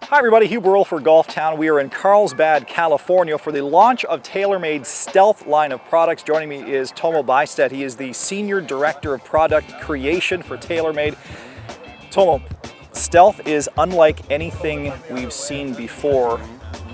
Hi everybody, Hugh Burrill for Golf Town. We are in Carlsbad, California for the launch of TaylorMade Stealth line of products. Joining me is Tomo Bystedt. He is the Senior Director of Product Creation for TaylorMade. Tomo, Stealth is unlike anything we've seen before.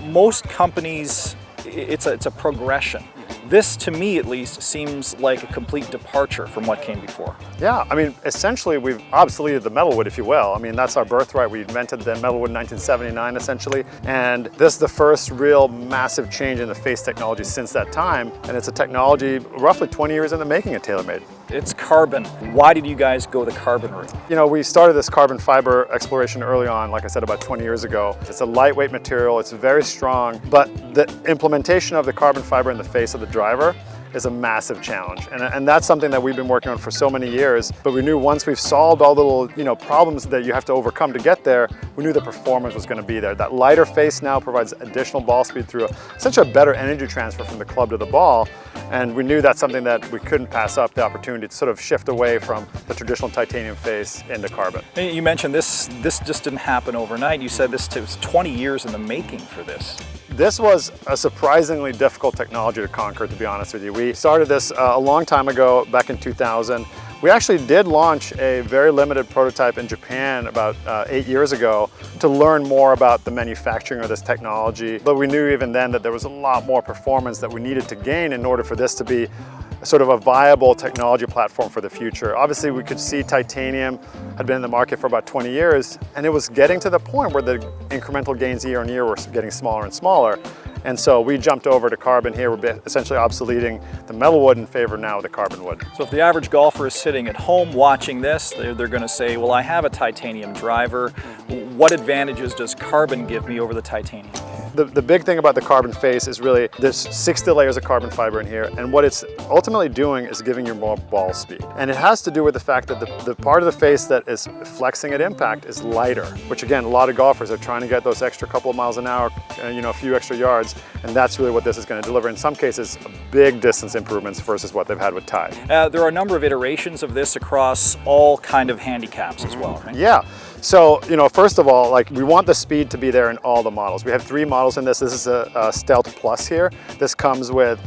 Most companies, it's a progression. This, to me at least, seems like a complete departure from what came before. Yeah, I mean, essentially we've obsoleted the metalwood, if you will. I mean, that's our birthright. We invented the metalwood in 1979, essentially. And this is the first real massive change in the face technology since that time. And it's a technology roughly 20 years in the making at TaylorMade. It's carbon. Why did you guys go the carbon route? You know, we started this carbon fiber exploration early on, like I said, about 20 years ago. It's a lightweight material, it's very strong, but the implementation of the carbon fiber in the face of the driver is a massive challenge. And that's something that we've been working on for so many years, but we knew once we've solved all the little, problems that you have to overcome to get there, we knew the performance was going to be there. That lighter face now provides additional ball speed through essentially a better energy transfer from the club to the ball. And we knew that's something that we couldn't pass up, the opportunity to sort of shift away from the traditional titanium face into carbon. You mentioned this just didn't happen overnight. You said this was 20 years in the making for this. This was a surprisingly difficult technology to conquer, to be honest with you. We started this a long time ago, back in 2000. We actually did launch a very limited prototype in Japan about 8 years ago to learn more about the manufacturing of this technology. But we knew even then that there was a lot more performance that we needed to gain in order for this to be sort of a viable technology platform for the future. Obviously, we could see titanium had been in the market for about 20 years, and it was getting to the point where the incremental gains year on year were getting smaller and smaller. And so we jumped over to carbon here. We're essentially obsoleting the metal wood in favor now of the carbon wood. So if the average golfer is sitting at home watching this, they're going to say, well, I have a titanium driver. What advantages does carbon give me over the titanium? The big thing about the carbon face is really there's 60 layers of carbon fiber in here, and what it's ultimately doing is giving you more ball speed. And it has to do with the fact that the part of the face that is flexing at impact is lighter, which again, a lot of golfers are trying to get those extra couple of miles an hour, a few extra yards, and that's really what this is going to deliver. In some cases, big distance improvements versus what they've had with Tide. There are a number of iterations of this across all kind of handicaps as well, right? Yeah. So, first of all, we want the speed to be there in all the models. We have 3 models in this. This is a Stealth Plus here. This comes with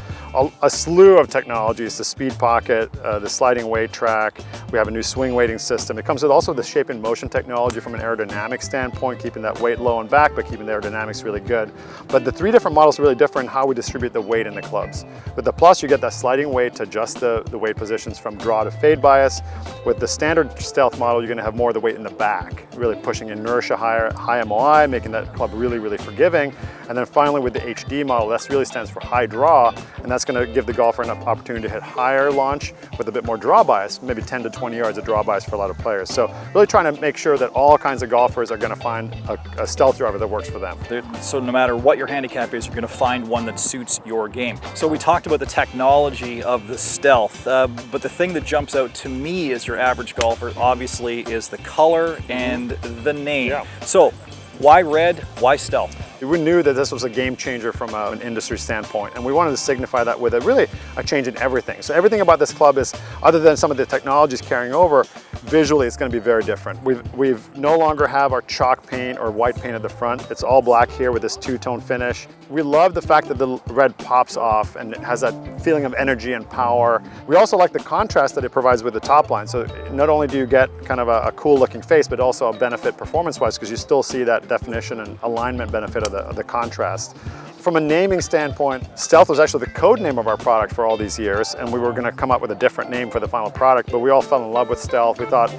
a slew of technologies, the speed pocket, the sliding weight track. We have a new swing weighting system. It comes with also the shape and motion technology from an aerodynamic standpoint, keeping that weight low and back, but keeping the aerodynamics really good. But the 3 different models are really different in how we distribute the weight in the clubs. With the Plus, you get that sliding weight to adjust the weight positions from draw to fade bias. With the standard Stealth model, you're gonna have more of the weight in the back, really pushing inertia higher, high MOI, making that club really, really forgiving. And then finally with the HD model, that really stands for high draw, and that's going to give the golfer an opportunity to hit higher launch with a bit more draw bias, maybe 10 to 20 yards of draw bias for a lot of players. So really trying to make sure that all kinds of golfers are going to find a Stealth driver that works for them. So no matter what your handicap is, you're going to find one that suits your game. So we talked about the technology of the Stealth, but the thing that jumps out to me as your average golfer obviously is the color and the name. Yeah. So why red? Why Stealth? We knew that this was a game changer from an industry standpoint, and we wanted to signify that with a change in everything. So everything about this club is, other than some of the technologies carrying over, visually it's going to be very different. We've no longer have our chalk paint or white paint at the front. It's all black here with this 2-tone finish. We love the fact that the red pops off and it has that feeling of energy and power. We also like the contrast that it provides with the top line. So not only do you get kind of a cool looking face, but also a benefit performance-wise, because you still see that definition and alignment benefit of the contrast. From a naming standpoint, Stealth was actually the code name of our product for all these years, and we were going to come up with a different name for the final product, but we all fell in love with Stealth. We thought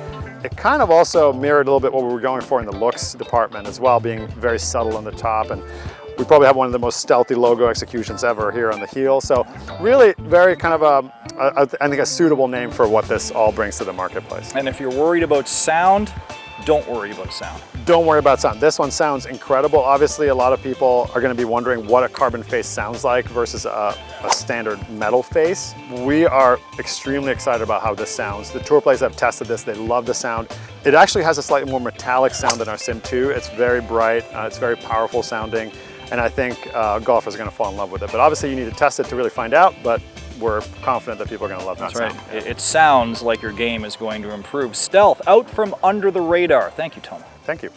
it kind of also mirrored a little bit what we were going for in the looks department as well, being very subtle on the top, and we probably have one of the most stealthy logo executions ever here on the heel. So really very kind of I think a suitable name for what this all brings to the marketplace. And if you're worried about sound, don't worry about sound. Don't worry about sound. This one sounds incredible. Obviously, a lot of people are going to be wondering what a carbon face sounds like versus a standard metal face. We are extremely excited about how this sounds. The tour players have tested this. They love the sound. It actually has a slightly more metallic sound than our Sim 2. It's very bright. It's very powerful sounding. And I think golfers are going to fall in love with it. But obviously, you need to test it to really find out. But we're confident that people are going to love that sound. That's right. It sounds like your game is going to improve. Stealth, out from under the radar. Thank you, Tomo. Thank you.